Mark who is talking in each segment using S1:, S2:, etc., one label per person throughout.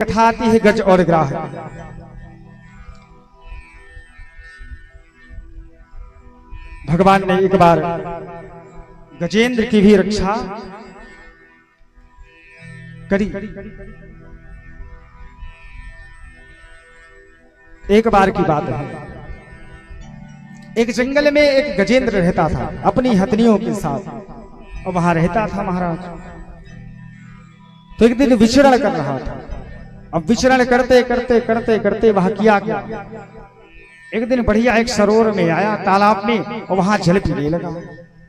S1: कथा आती है गज और ग्राह। भगवान ने एक बार गजेंद्र की भी रक्षा करी। एक बार की बात है, एक जंगल में एक गजेंद्र रहता था अपनी हथनियों के साथ, और वहां रहता था महाराज। तो एक दिन विचरण कर रहा था। अब विचरण करते करते करते करते वहां किया क्या, एक दिन बढ़िया एक सरोवर में आया, तालाब में, और वहां जल पीने लगा।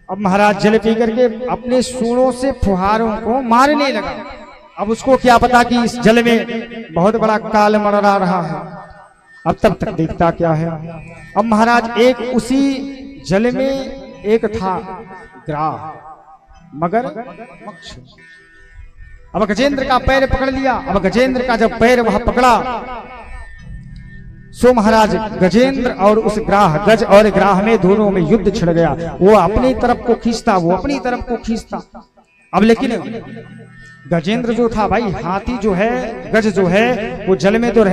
S1: अब महाराज जल पी करके अपने सूंडों से फुहारों को मारने लगा। अब उसको क्या पता कि इस जल में बहुत बड़ा काल मरड़ा रहा है। अब तब तक देखता क्या है, अब महाराज एक उसी जल में एक था ग्राह, मगर मक्ष। अब गजेंद्र का पैर पकड़ लिया। अब गजेंद्र का जब पैर वह पकड़ा, सो महाराज गजेंद्र और उस ग्राह, गज और ग्राह में दोनों में युद्ध छिड़ गया। वो अपनी तरफ को खींचता, वो अपनी तरफ को खींचता। अब लेकिन गजेंद्र जो था भाई, हाथी जो है, गज जो है, वो जल में तो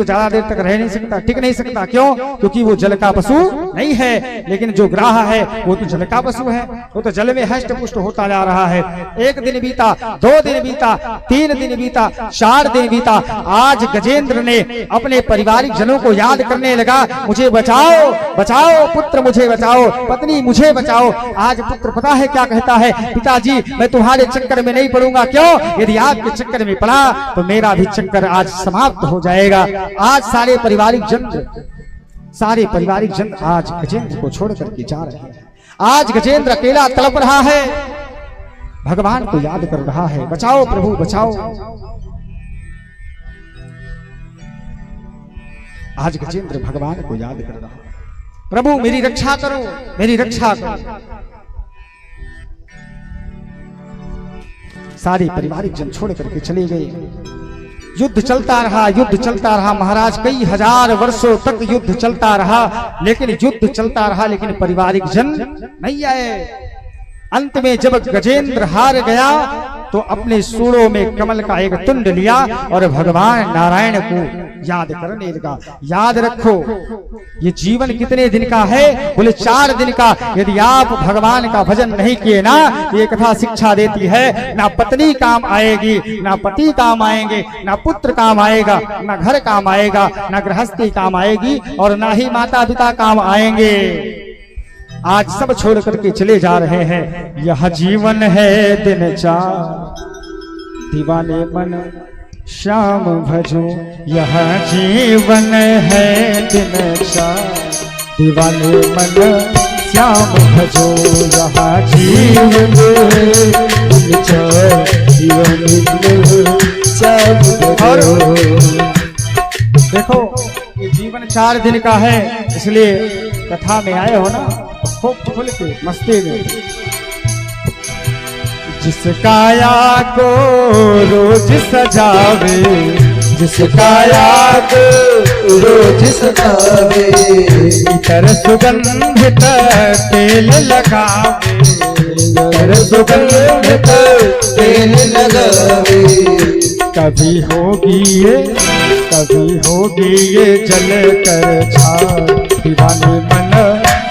S1: ज्यादा देर तक रह नहीं सकता, टिक नहीं सकता। क्यों? क्योंकि वो जल का पशु नहीं है। लेकिन जो ग्राह है वो तो जल का पशु है, वो तो जल में हष्ट पुष्ट होता जा रहा है। एक दिन बीता, 2 दिन बीता, 3 दिन बीता, 4 दिन बीता। आज गजेंद्र ने अपने पारिवारिक जनों को याद करने लगा, मुझे बचाओ, बचाओ पुत्र, मुझे बचाओ, पत्नी मुझे बचाओ। आज पुत्र पता है क्या कहता है, पिताजी मैं तुम्हारे चक्कर में नहीं पड़ूंगा। क्यों? यदि आपके चक्कर में पड़ा तो मेरा भी चक्कर आज समाप्त हो जाएगा। आज सारे पारिवारिक जन आज गजेंद्र को छोड़ करके जा रहे हैं। आज गजेंद्र अकेला तड़प रहा है, भगवान को याद कर रहा है, बचाओ प्रभु बचाओ। आज गजेंद्र भगवान को याद कर रहा है, प्रभु मेरी रक्षा करो, मेरी रक्षा करो। सारे पारिवारिक जन छोड़ करके चले गए। युद्ध चलता रहा, युद्ध चलता रहा महाराज, कई हजार वर्षों तक युद्ध चलता रहा। लेकिन युद्ध चलता रहा, लेकिन पारिवारिक जन नहीं आए। अंत में जब गजेंद्र हार गया तो अपने सूड़ों में कमल का एक तुंड लिया और भगवान नारायण को याद करने लगा। याद रखो ये जीवन कितने दिन का है? बोले 4 दिन का। यदि आप भगवान का भजन नहीं किए ना, ये कथा शिक्षा देती है, ना पत्नी काम आएगी, ना पति काम आएंगे, ना पुत्र काम आएगा, ना घर काम आएगा, ना गृहस्थी काम आएगी, और ना ही माता पिता काम आएंगे। आज सब छोड़ करके चले जा रहे हैं। यह जीवन है दिन 4, दीवाने मन श्याम भजो। यह जीवन है दिन 4, दीवाने मन श्याम भजो। यह जीवन है दिन 4, दीवाने मन श्याम भजो। देखो ये जीवन 4 दिन का है, इसलिए कथा में आए हो ना, खूब खुल के मस्ती में। जिस काया को रोज सजावे, जिस काया को रोज सजावे, इतर सुगंधित तेल लगावे, इतर सुगंधित तेल लगावे। कभी होगी ये जल कर छाव, दीवाने मन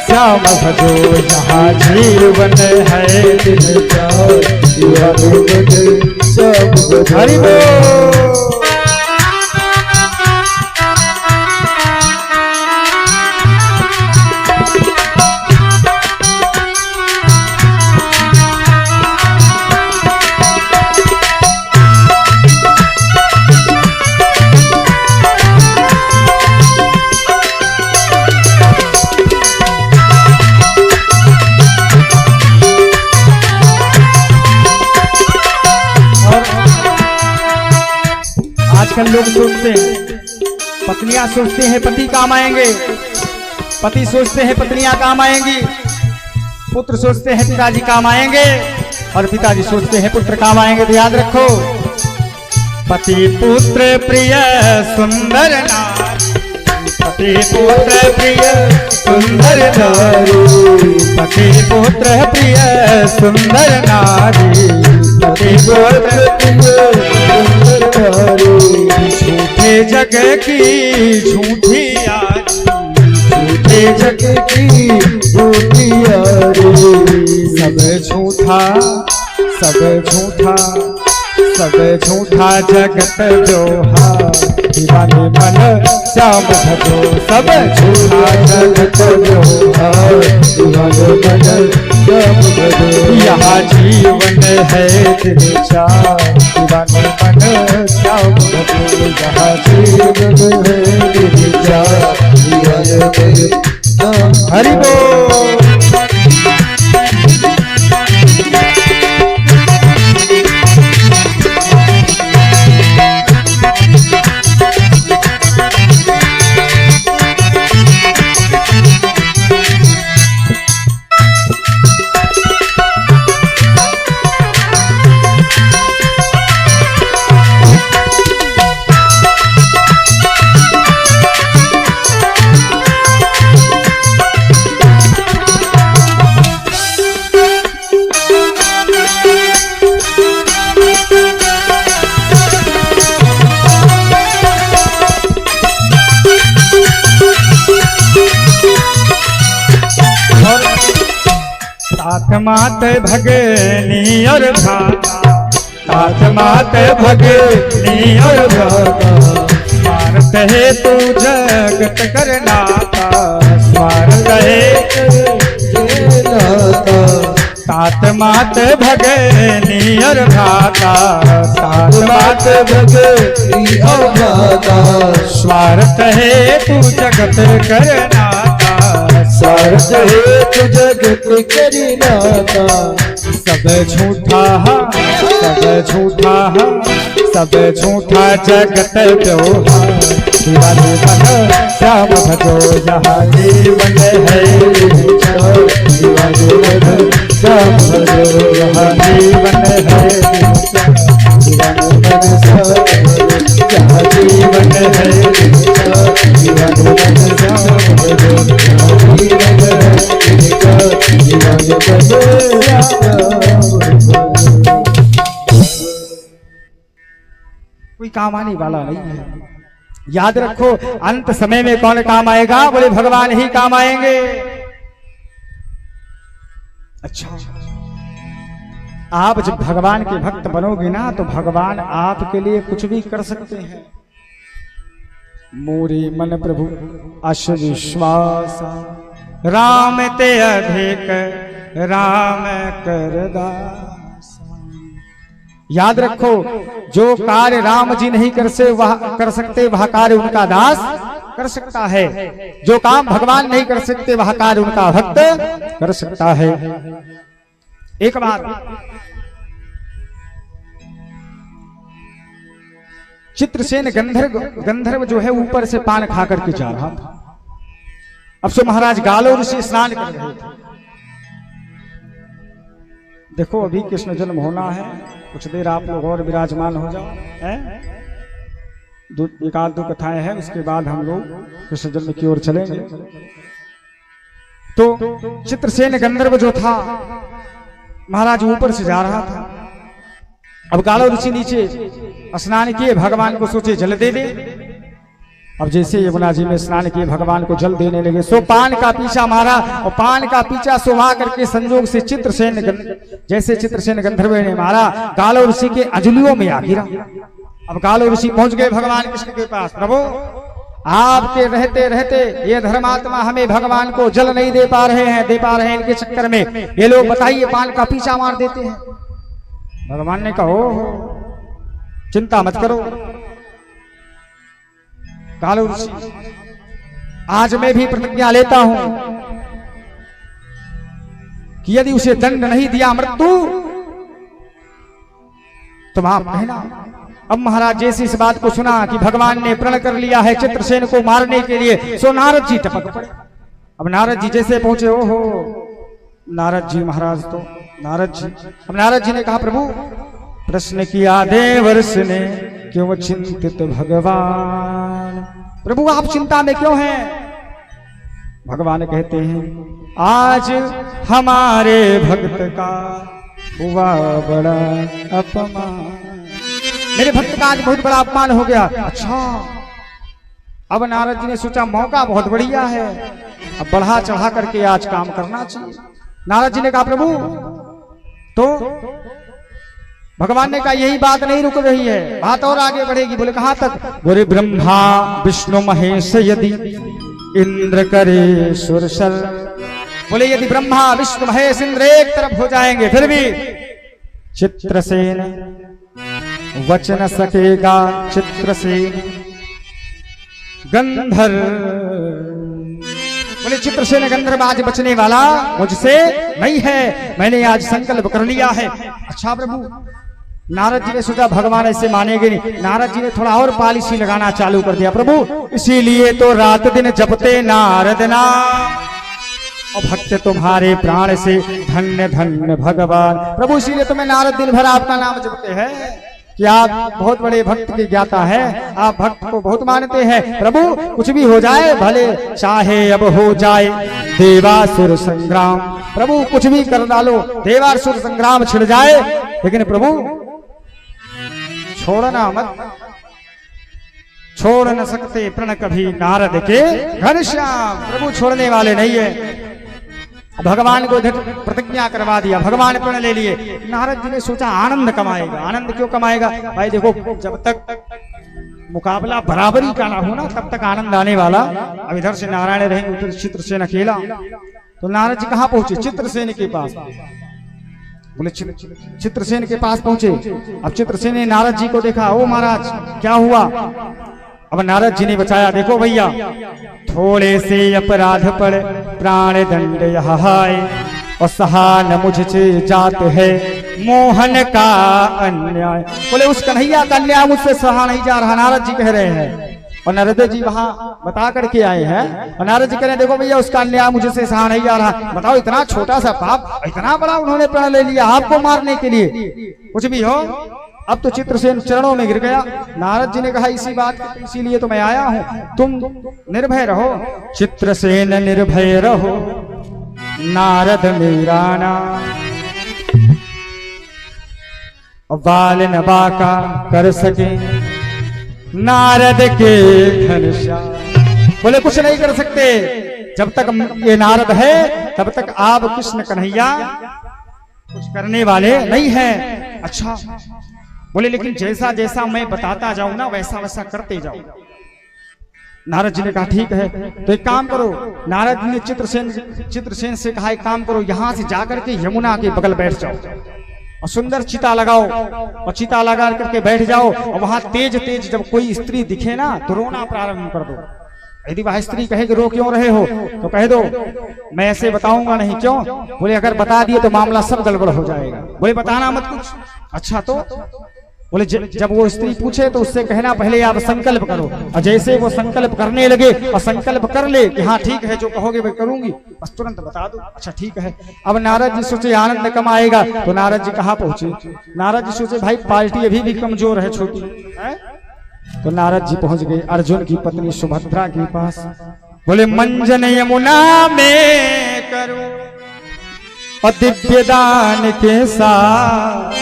S1: श्याम भजो। यहाँ जीवन है दिन 4, दीवाने मन श्याम भजो। आजकल लोग सोचते हैं, पत्नियां सोचते हैं पति काम आएंगे, पति सोचते हैं पत्नियां काम आएंगी, पुत्र सोचते हैं पिताजी काम आएंगे, और पिताजी सोचते हैं पुत्र काम आएंगे। तो याद रखो, पति पुत्र प्रिय सुंदर नारी, पति पुत्र प्रिय
S2: सुंदर नारी,
S1: पति पुत्र प्रिय सुंदर नारी,
S2: पति पुत्र प्रिय सुंदर नारी,
S1: झूठे जग की झूठी यारी,
S2: झूठे जग की झूठी यारी,
S1: सब झूठा सब झूठा सब झूठा जगत जोहा, दीवाने मन श्याम भजो। सब झूठा जगत जोहा,
S2: दीवाने मन श्याम भजो।
S1: यहाँ जीवन है तिरछा, दीवाने मन श्याम भजो। यहाँ
S2: जीवन है तिरछा, दीवाने मन श्याम।
S1: हरि बोल। मात भगनी और भागा, तात मात भगनी और भागा, स्वार्थ है तू जगत करनाता, स्वार्थ है
S2: नाता।
S1: तात मात भगनी और भागा, तात मात
S2: भगनी और भागा,
S1: स्वार्थ है तू जगत करनाता,
S2: स्वार्थ है तू जगत करनाता।
S1: सब झूठा सब झूठा सब झूठा जगत जोहा, दीवाने मन श्याम भजो। यहाँ जीवन है
S2: दीवाने मन श्याम भजो।
S1: यहाँ जीवन है
S2: दीवाने मन श्याम भजो।
S1: यहाँ जीवन है
S2: दीवाने मन श्याम भजो। जीवन है दीवाने मन श्याम भजो।
S1: कोई काम आने वाला नहीं है। याद रखो, अंत समय में कौन काम आएगा? बोले भगवान ही काम आएंगे। अच्छा, आप जब भगवान के भक्त बनोगे ना, तो भगवान आपके लिए कुछ भी कर सकते हैं। मोरे मन प्रभु अश विश्वास, राम ते अधिक राम कर दास। याद रखो, जो कार्य राम जी नहीं कर सकते वह कार्य उनका दास कर सकता है। जो काम भगवान नहीं कर सकते वह कार्य उनका भक्त कर सकता है। एक बार चित्रसेन गंधर्व जो है ऊपर से पान खा करके जा रहा था। अब से महाराज गालोर से स्नान कर रहे थे। देखो, अभी कृष्ण जन्म होना है, कुछ देर आप लोग और विराजमान हो जाओ। एक आध दो कथाएं हैं, उसके बाद हम लोग कृष्ण जन्म की ओर चलेंगे। तो चित्रसेन गंधर्व जो था, महाराज ऊपर से जा रहा था। अब गालो ऋषि नीचे स्नान किए, भगवान को सोचे जल दे दे। अब जैसे यमुना जी में स्नान किए, भगवान को जल देने लगे, सो पान का पीछा मारा और पान का पीछा सुहा करके संजोग से जैसे चित्रसेन गंधर्व ने मारा, गालो ऋषि के अंजलियों में आ गिरा। अब गालो ऋषि पहुंच गए भगवान कृष्ण के पास। प्रभु, आपके रहते रहते ये धर्मात्मा हमें भगवान को जल नहीं दे पा रहे हैं, इनके चक्कर में ये लोग बताइए पान का पीछा मार देते हैं। भगवान ने कहा, चिंता मत करो गालो ऋषि, आज मैं भी प्रतिज्ञा लेता हूं कि यदि उसे दंड नहीं दिया मृत्यु तो आप कहना। अब महाराज जैसे इस बात को सुना कि भगवान ने प्रण कर लिया है चित्रसेन को मारने के लिए, सो नारद जी टपक पड़े। अब नारद जी जैसे पहुंचे, ओहो नारद जी महाराज, तो नारद जी, अब नारद जी ने कहा, प्रभु प्रश्न किया देवर्ष ने, क्यों चिंतित भगवान? प्रभु आप चिंता में क्यों हैं? भगवान कहते हैं आज हमारे भक्त का हुआ बड़ा अपमान, मेरे भक्त का आज बहुत बड़ा अपमान हो गया। अच्छा, अब नारद जी ने सोचा मौका बहुत बढ़िया है, अब बढ़ा चढ़ा करके आज काम करना चाहिए। नारद जी ने कहा प्रभु, तो भगवान ने कहा यही बात नहीं रुक रही है, बात और आगे बढ़ेगी। बोले कहां तक? बोले ब्रह्मा विष्णु महेश यदि इंद्र करे सुरसर। बोले यदि ब्रह्मा विष्णु महेश इंद्र एक तरफ हो जाएंगे फिर भी चित्रसेन वचन सकेगा, चित्रसेन गंधर्व। बोले चित्रसेन गंधर्व आज बचने वाला मुझसे नहीं है, मैंने आज संकल्प कर लिया है। अच्छा प्रभु, नारद जी ने सोचा भगवान ऐसे मानेंगे नहीं। नारद जी ने थोड़ा और पॉलिसी लगाना चालू कर दिया। प्रभु इसीलिए तो रात दिन जपते नारद नाम, और भक्त तुम्हारे प्राण से धन्य धन्य भगवान। प्रभु इसीलिए तुम्हें नारद दिन भर आपका नाम जपते हैं कि आप बहुत बड़े भक्त के ज्ञाता है, आप भक्त को बहुत मानते हैं। प्रभु कुछ भी हो जाए भले, चाहे अब हो जाए देवासुर संग्राम, प्रभु कुछ भी कर डालो, देवासुर संग्राम छिड़ जाए, लेकिन प्रभु छोड़ना मत, छोड़ न सकते प्रण कभी नारद के घनश्याम। प्रभु छोड़ने वाले नहीं है। भगवान को प्रतिज्ञा करवा दिया, भगवान प्रण ले लिए। नारद जी ने सोचा आनंद कमाएगा। आनंद क्यों कमाएगा भाई? देखो जब तक मुकाबला बराबरी का ना हो ना तब तक आनंद आने वाला। अब इधर से नारायण रहेंगे, उधर चित्रसेन अकेला, तो नारद जी कहाँ पहुंचे? चित्रसेन के पास। बोले चित्रसेन के पास पहुंचे। अब चित्रसेन ने नारद जी को देखा, ओ महाराज क्या हुआ? अब नारद जी ने बचाया, देखो भैया थोड़े से अपराध पर प्राण दंड यहाँ है, और सहा न मुझसे जात है मोहन का अन्याय। बोले उस कन्हैया का अन्याय मुझसे सहा नहीं जा रहा, नारद जी कह रहे हैं। और नारद जी वहां बता करके आए हैं, और नारद जी कह रहे हैं देखो भैया उसका अन्याय मुझसे सहा नहीं जा रहा। बताओ इतना छोटा सा पाप, इतना बड़ा उन्होंने प्रण ले लिया आपको मारने के लिए। कुछ भी हो, अब तो चित्रसेन चरणों में गिर गया। नारद जी ने कहा इसी बात, इसीलिए तो मैं आया हूं, तुम निर्भय रहो। चित्रसेन निर्भय रहो, नारद मेरा नाम, बाल न बाका कर सके नारद के घनश्याम। बोले कुछ नहीं कर सकते, जब तक ये नारद है तब तक आप कृष्ण कन्हैया कुछ करने वाले नहीं है। अच्छा बोले लेकिन जैसा जैसा मैं बताता जाऊं ना वैसा वैसा करते जाओ। नारद जी ने कहा ठीक है, तो एक काम करो। नारद जी ने चित्रसेन से कहा एक काम करो, यहां से जाकर के यमुना के बगल बैठ जाओ और सुंदर चिता लगाओ, और चिता लगा करके बैठ जाओ, और वहां तेज तेज जब कोई स्त्री दिखे ना तो रोना प्रारंभ कर दो। यदि वह स्त्री कहे कि रो क्यों रहे हो तो कह दो मैं ऐसे बताऊंगा नहीं। क्यों? बोले अगर बता दिए तो मामला सब गड़बड़ हो जाएगा। बोले बताना मत कुछ। अच्छा तो बोले जब वो स्त्री पूछे तो उससे कहना पहले आप संकल्प करो, और जैसे वो संकल्प करने लगे और संकल्प कर ले कि हाँ ठीक है जो कहोगे मैं करूंगी, बस तुरंत बता दो। अच्छा ठीक है। अब नारद जी सोचे आनंद कमाएगा, तो नारद जी कहाँ पहुंचे? नारद जी सोचे भाई पार्टी अभी भी कमजोर है, छोटी है। तो नारद जी पहुंच गए अर्जुन की पत्नी सुभद्रा के पास। बोले मंजन यमुना में करो और दिव्य दान के साथ,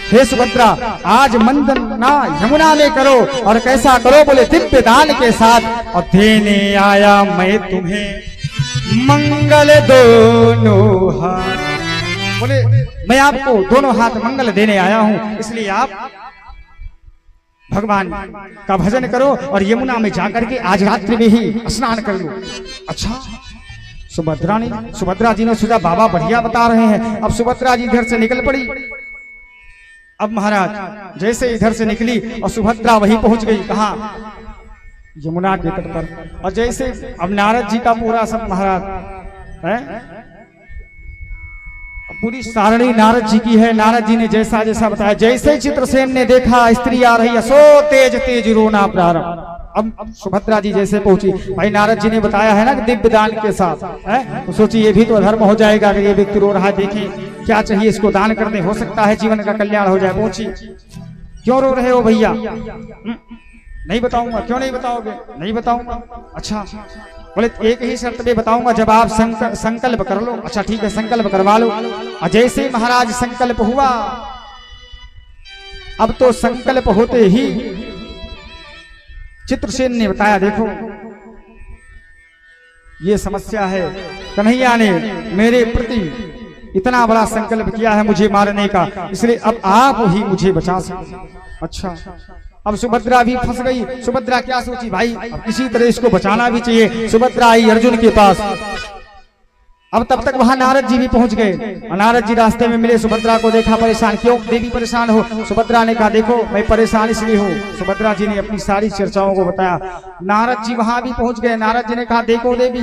S1: हे सुभद्रा आज मंदन ना यमुना में करो, और कैसा करो? बोले दिव्य दान के साथ, और देने आया मैं तुम्हें मंगल दोनों हाथ। बोले मैं आपको दोनों हाथ मंगल देने आया हूं, इसलिए आप भगवान का भजन करो और यमुना में जाकर के आज रात्रि में ही स्नान कर लो। अच्छा सुभद्रा जी ने सोचा बाबा बढ़िया बता रहे हैं। अब सुभद्रा जी इधर से निकल पड़ी। अब महाराज जैसे इधर से निकली और सुभद्रा वहीं पहुंच गई, कहा यमुना के तट पर। और जैसे अब नारद जी का पूरा सब महाराज है, पूरी सारणी नारद जी की है। नारद जी ने जैसा जैसा बताया, जैसे चित्रसेन ने देखा स्त्री आ रही है सो तेज तेज रोना प्रारंभ। अब सुभद्रा जी जैसे पहुंची, भाई नारद जी ने बताया है ना कि दिव्य दान के साथ है, तो सोची ये भी तो धर्म हो जाएगा कि ये व्यक्ति रो रहा है, देखें क्या चाहिए इसको दान करने, हो सकता है जीवन का कल्याण हो जाए। पहुंची, क्यों रो रहे हो भैया? नहीं बताऊंगा। क्यों नहीं बताओगे? नहीं बताऊंगा। अच्छा बोले एक ही शर्त में बताऊंगा, जब आप संकल्प कर लो। अच्छा ठीक है, संकल्प करवा लो। और जैसे ही महाराज संकल्प हुआ, अब तो संकल्प होते ही चित्रसेन ने बताया, देखो ये समस्या है, कन्हैया ने मेरे प्रति इतना बड़ा संकल्प किया है मुझे मारने का, इसलिए अब आप ही मुझे बचा सकते। अच्छा, अब सुभद्रा भी फंस गई। सुभद्रा क्या सोची, भाई अब किसी तरह इसको बचाना भी चाहिए। सुभद्रा आई अर्जुन के पास। अब तब तक वहां नारद जी भी पहुंच गए। नारद जी रास्ते में मिले, सुभद्रा को देखा परेशान। क्यों देवी परेशान हो? सुभद्रा ने कहा, देखो मैं परेशान इसलिए हूँ। सुभद्रा जी ने अपनी सारी चर्चाओं को बताया। नारद जी वहां भी पहुंच गए। नारद जी ने कहा, देखो देवी,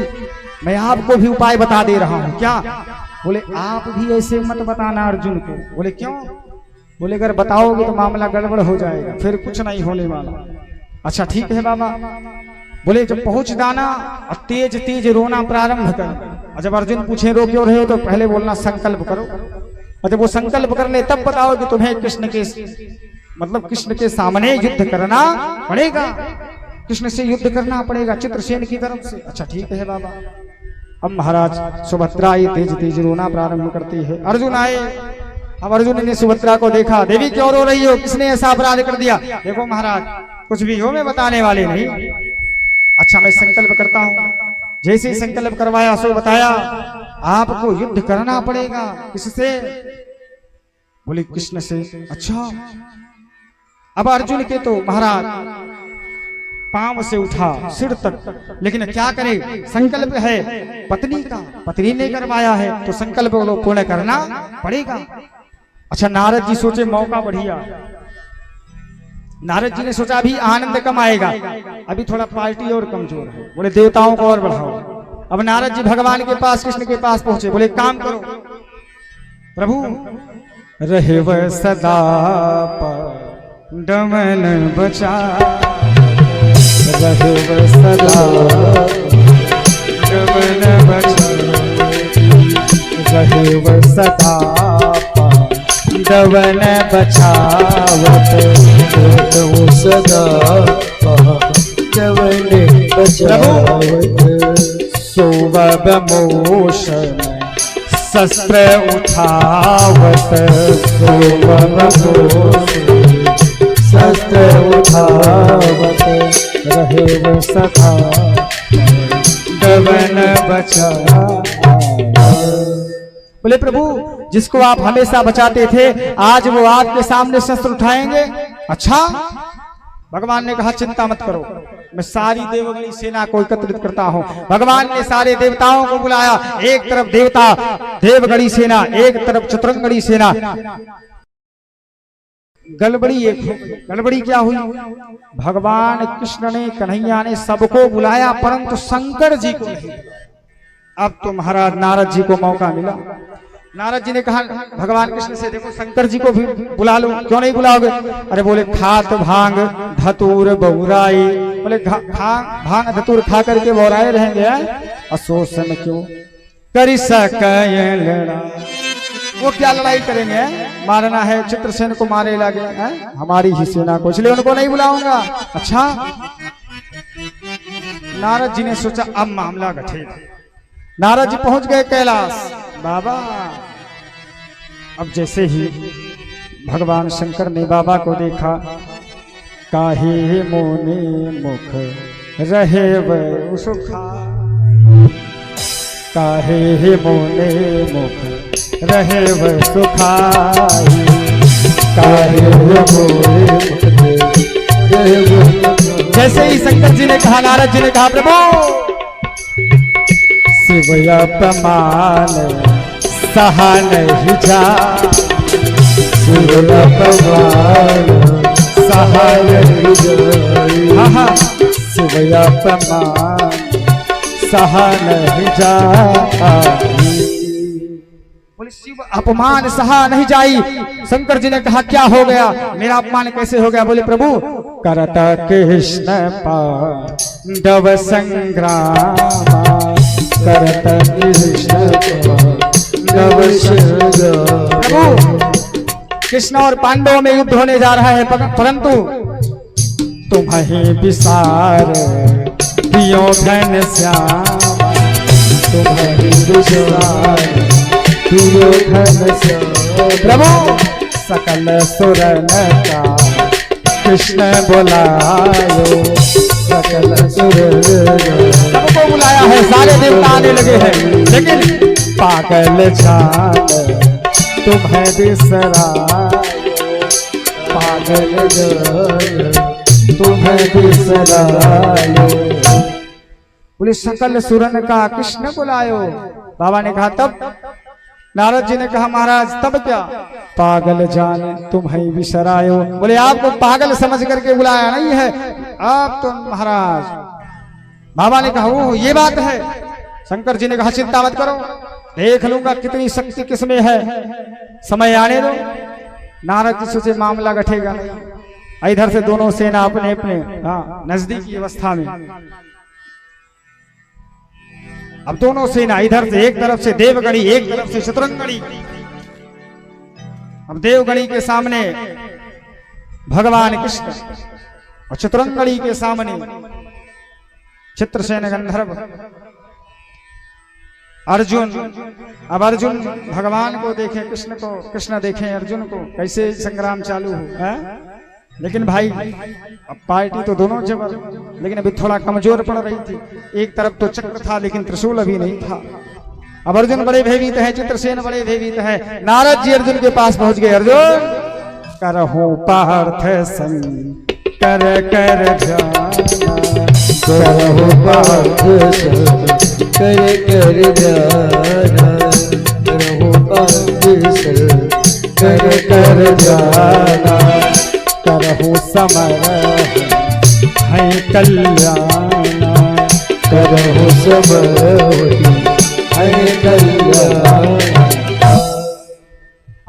S1: मैं आपको भी उपाय बता दे रहा हूँ। क्या? बोले आप भी ऐसे मत बताना अर्जुन को। बोले क्यों? बोले अगर बताओगे तो मामला गड़बड़ हो जाएगा, फिर कुछ नहीं होने वाला। अच्छा ठीक है बाबा। बोले जब पहुंच जाना और तेज तेज रोना प्रारंभ कर। और जब अर्जुन पूछे रो क्यों रहे हो, तो पहले बोलना संकल्प करो। और जब वो संकल्प कर ले तब बताओ कि तुम्हें कृष्ण के सामने युद्ध करना पड़ेगा, कृष्ण से युद्ध करना पड़ेगा चित्रसेन की तरफ से। अच्छा ठीक है बाबा। अब महाराज सुभद्रा ये तेज तेज रोना प्रारंभ करती है। अर्जुन आए। अब अर्जुन ने सुभद्रा को देखा, देवी क्यों रो रही हो, किसने ऐसा अपराध कर दिया? देखो महाराज, कुछ भी हो मैं बताने वाले नहीं। अच्छा मैं संकल्प करता हूँ। जैसे ही संकल्प करवाया सो बताया, आपको युद्ध करना पड़ेगा। किससे? बोले कृष्ण से। अच्छा। अब अर्जुन के तो महाराज पांव से उठा सिर तक, लेकिन क्या करे, संकल्प है पत्नी का, पत्नी ने करवाया है तो संकल्प को पूर्ण करना पड़ेगा। अच्छा नारद जी सोचे मौका बढ़िया। नारद जी ने सोचा अभी आनंद कम आएगा, अभी थोड़ा पार्टी और कमजोर है। बोले देवताओं को और बढ़ाओ। अब नारद जी भगवान के पास, कृष्ण के पास पहुंचे। बोले काम करो प्रभु, रहे वह सदा डमन बचा, रहे वह सदा डमन बचा, रहे वह सदा डमन बचावत,
S2: सदा डमन बचावत,
S1: सोवब मोशन शस्त्र उठावत,
S2: सोवब मोशन शस्त्र उठावत,
S1: रहे वो सदा डमन बचावत। बोले प्रभु, जिसको आप हमेशा बचाते थे, आज वो आपके सामने शस्त्र उठाएंगे? अच्छा। भगवान ने कहा चिंता मत करो, मैं सारी देवगणी सेना को एकत्रित करता हूं। भगवान ने सारे देवताओं को बुलाया। एक तरफ देवता देवगणी सेना, एक तरफ चतुरंगणी सेना। गड़बड़ी एक हो गई। गड़बड़ी क्या हुई? भगवान कृष्ण ने, कन्हैया ने सबको बुलाया, परंतु शंकर जी को नहीं। अब तो महाराज नारद जी को मौका मिला। नारद जी ने कहा भगवान कृष्ण से, देखो शंकर जी को भी बुला लो। क्यों नहीं बुलाओगे? अरे बोले खात भांग धतूर बहुराई। बोले भांग धतूर खा करके बहुराए रहेंगे, अशोषण क्यों करी सके लड़ा। वो क्या लड़ाई करेंगे? मारना है, चित्रसेन को मारे लगे हमारी ही सेना को, इसलिए उनको नहीं बुलाऊंगा। अच्छा। नारद जी ने सोचा अब मामला गठे। नारद जी पहुंच गए कैलाश। बाबा, अब जैसे ही भगवान शंकर ने बाबा को देखा, काहे मोने मुख रहे वह सुखा, काहे मोने मुख रहे वह सुखाई, काहे मोने मुख रहे वह। जैसे ही शंकर जी ने कहा, नारद जी ने कहा प्रभु शिव अपमान सहा नहीं जा,
S2: शिव अपमान सहा नहीं जा,
S1: हाँ शिव अपमान सहा नहीं जा। बोले शिव अपमान सहा नहीं जाई। शंकर जी ने कहा क्या हो गया, मेरा अपमान कैसे हो गया? बोले प्रभु करता कृष्ण पांडव संग्राम,
S2: करता कृष्ण पांडव संग्राम।
S1: प्रभु कृष्ण और पांडवों में युद्ध होने जा रहा है, परंतु तुम्हें विसार पियो घन श्याम
S2: तुम्हारी विशाल पियो घन श्याम।
S1: प्रभु सकल सुरन का कृष्ण बुलायो,
S2: सकल सुर
S1: सबको बुलाया है, सारे देवता आने लगे हैं, लेकिन पागल जान तुम्हें बिसरायो,
S2: पागल जान तुम्हें बिसरायो।
S1: बोले सकल सुरन का कृष्ण बुलायो। बाबा ने कहा तब? नारद जी ने कहा महाराज तब क्या? पागल जान तुम्हें बिसरायो। बोले आपको पागल समझ करके बुलाया नहीं है, आप तो महाराज। बाबा ने कहा वो ये बात है। शंकर जी ने कहा चिंता मत करो, देख लूंगा कितनी शक्ति किसमें है, समय आने दो। नारद जी सोचे मामला गठेगा नहीं। इधर से दोनों सेना अपने अपने नजदीकी अवस्था में। अब दोनों सेना इधर से एक तरफ से देवगणी, एक तरफ से शतरंगणी। अब देवगणी के सामने भगवान कृष्ण और शतरंगणी के सामने चित्रसेन गंधर्व अर्जुन। अब अर्जुन भगवान को देखे कृष्ण को, कृष्ण देखे अर्जुन को, कैसे संग्राम चालू हो है? लेकिन भाई अब पार्टी तो दोनों जबर, लेकिन अभी थोड़ा कमजोर पड़ रही थी। एक तरफ तो चक्र था लेकिन त्रिशूल अभी नहीं था। अब अर्जुन बड़े भयभीत है, चित्रसेन बड़े भयभीत है। नारद जी अर्जुन के पास पहुंच गए। अर्जुन करहु पार्थ संग कर कर जाना,
S2: करहु पार्थ संग कर कर जाना, करहु पार्थ संग कर कर जाना।
S1: करहु समर है कल्याण,
S2: करहु समर है कल्याण।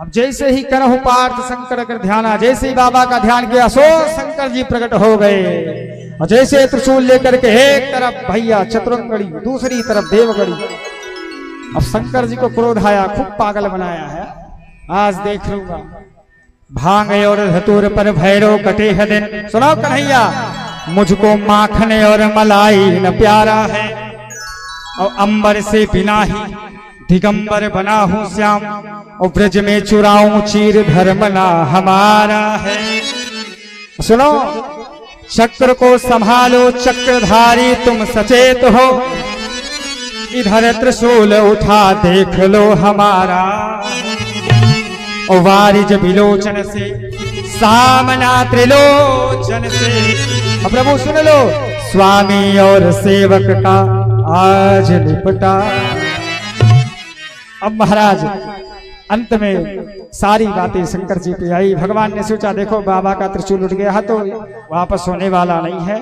S1: अब जैसे ही करहु पार्थ शंकर कर ध्याना, जैसे ही बाबा का ध्यान किया सो शंकर जी प्रकट हो गए। और जैसे त्रिशूल लेकर के एक तरफ भैया चतुरंगड़ी, दूसरी तरफ देवगड़ी। अब शंकर जी को क्रोध आया, खूब पागल बनाया है। आज देख लूंगा। भांग और धतूर पर भैरव कटे है दिन। सुनो कन्हैया, मुझको माखन और मलाई न प्यारा है, और अंबर से बिना ही दिगंबर बना हूं श्याम, और ब्रज में चुराऊं चीर धर्म ना हमारा है। सुनो, चक्र को संभालो चक्रधारी तुम सचेत हो, इधर त्रिशूल उठा देख लो हमारा, और वारिज विलोचन से सामना त्रिलोचन से। अब प्रभु सुन लो, स्वामी और सेवक का आज निपटा। अब महाराज अंत में सारी बातें शंकर जी पे आई। भगवान ने सोचा देखो बाबा का त्रिशूल उठ गया तो वापस होने वाला नहीं है,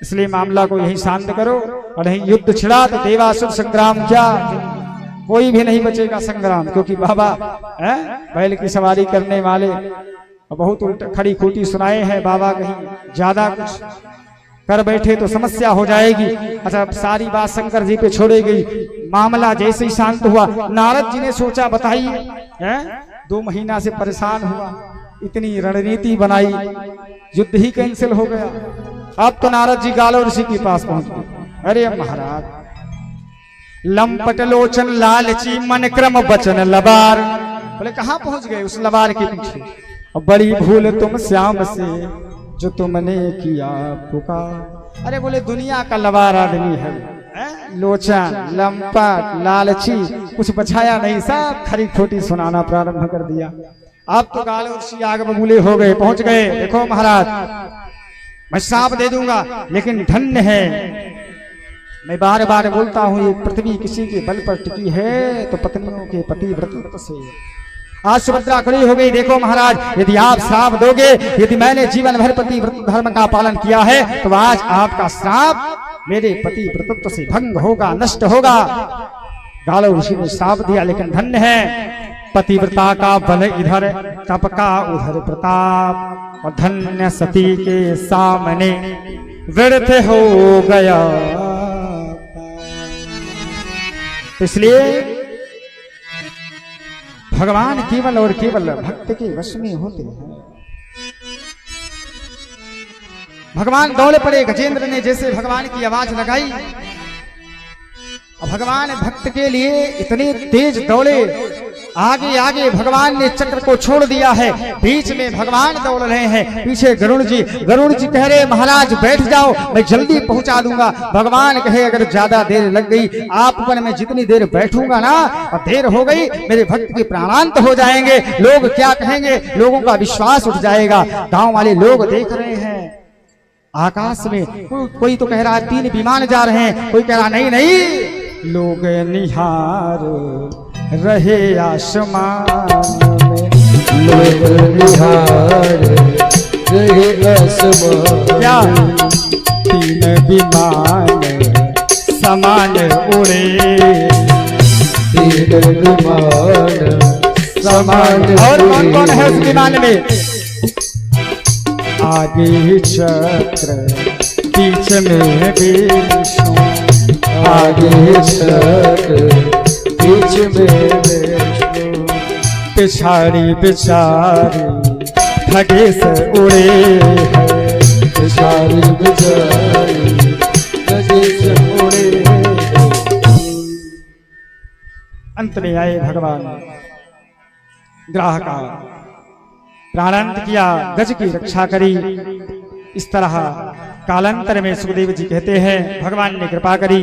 S1: इसलिए मामला को यही शांत करो, और नहीं युद्ध छिड़ा तो देवासुर संग्राम क्या, कोई भी नहीं बचेगा संग्राम। क्योंकि बाबा बैल की सवारी करने वाले बहुत उल्ट खड़ी खोटी सुनाए हैं। बाबा कहीं ज्यादा कुछ कर बैठे तो समस्या हो जाएगी। अच्छा, सारी बात शंकर जी पे छोड़ी गई। मामला जैसे ही शांत हुआ, नारद जी ने सोचा बताइए 2 महीना से परेशान हुआ, इतनी रणनीति बनाई, युद्ध ही कैंसिल हो गया। अब तो नारद जी गालो ऋषि के पास पहुंच गए। अरे महाराज, लंपट लोचन लालची मन क्रम बचन लबार। बोले कहाँ पहुंच गए? उस लबार के पीछे। और बड़ी भूल तुम श्याम से जो तुमने किया पुकार। अरे बोले दुनिया का लबार आदमी है, लोचन लंपट लालची, कुछ बचाया नहीं, सब खरी खोटी सुनाना प्रारंभ कर दिया। अब तो गालो ऋषि आग बबूले हो गए, पहुंच गए। देखो महाराज, मैं साफ दे दूंगा, लेकिन धन्य है, मैं बार बार बोलता हूं, ये पृथ्वी किसी के बल पर टिकी है तो पत्नियों के पति व्रत से। आज सुभद्रा खड़ी हो गई। देखो महाराज, यदि आप श्राप दोगे, यदि मैंने जीवन भर पति व्रत धर्म का पालन किया है, तो आज आपका श्राप मेरे पति व्रतत्व से भंग होगा, नष्ट होगा। गालो ऋषि ने श्राप दिया, लेकिन धन्य है पतिव्रता का बल इधर, तप का उधर प्रताप, और धन्य सती के सामने व्यर्थ हो गया। इसलिए भगवान केवल और केवल भक्त के वश में होते हैं। भगवान दौड़ पड़े। गजेंद्र ने जैसे भगवान की आवाज लगाई और भगवान भक्त के लिए इतने तेज दौड़े, आगे आगे भगवान ने चक्र को छोड़ दिया है, बीच में भगवान दौड़ रहे हैं, पीछे गरुड़ जी कह रहे महाराज बैठ जाओ, मैं जल्दी पहुंचा दूंगा। भगवान कहे अगर ज्यादा देर लग गई आप पर, मैं जितनी देर बैठूंगा ना और देर हो गई मेरे भक्त के प्राणांत हो जाएंगे, लोग क्या कहेंगे, लोगों का विश्वास उठ जाएगा। गांव वाले लोग देख रहे हैं आकाश में, कोई तो कह रहा है 3 विमान जा रहे हैं, कोई कह रहा नहीं, लोग निहार रहे आसमान में,
S2: लोग निहार रहे आसमान।
S1: क्या 3 विमान समान उड़े,
S2: 3 विमान समान।
S1: और कौन कौन है उस विमान में? आगे चक्र बीच में विष्णु,
S2: आगे चक्र बीच में विष्णु,
S1: पिछाड़ी पिछाड़ी खगेश उड़े हैं,
S2: पिछाड़ी बिचारी खगेश उड़े।
S1: अंत में आए भगवान, ग्राह का प्राणांत किया, गज की रक्षा करी। इस तरह कालांतर में सुखदेव जी कहते हैं भगवान ने कृपा करी।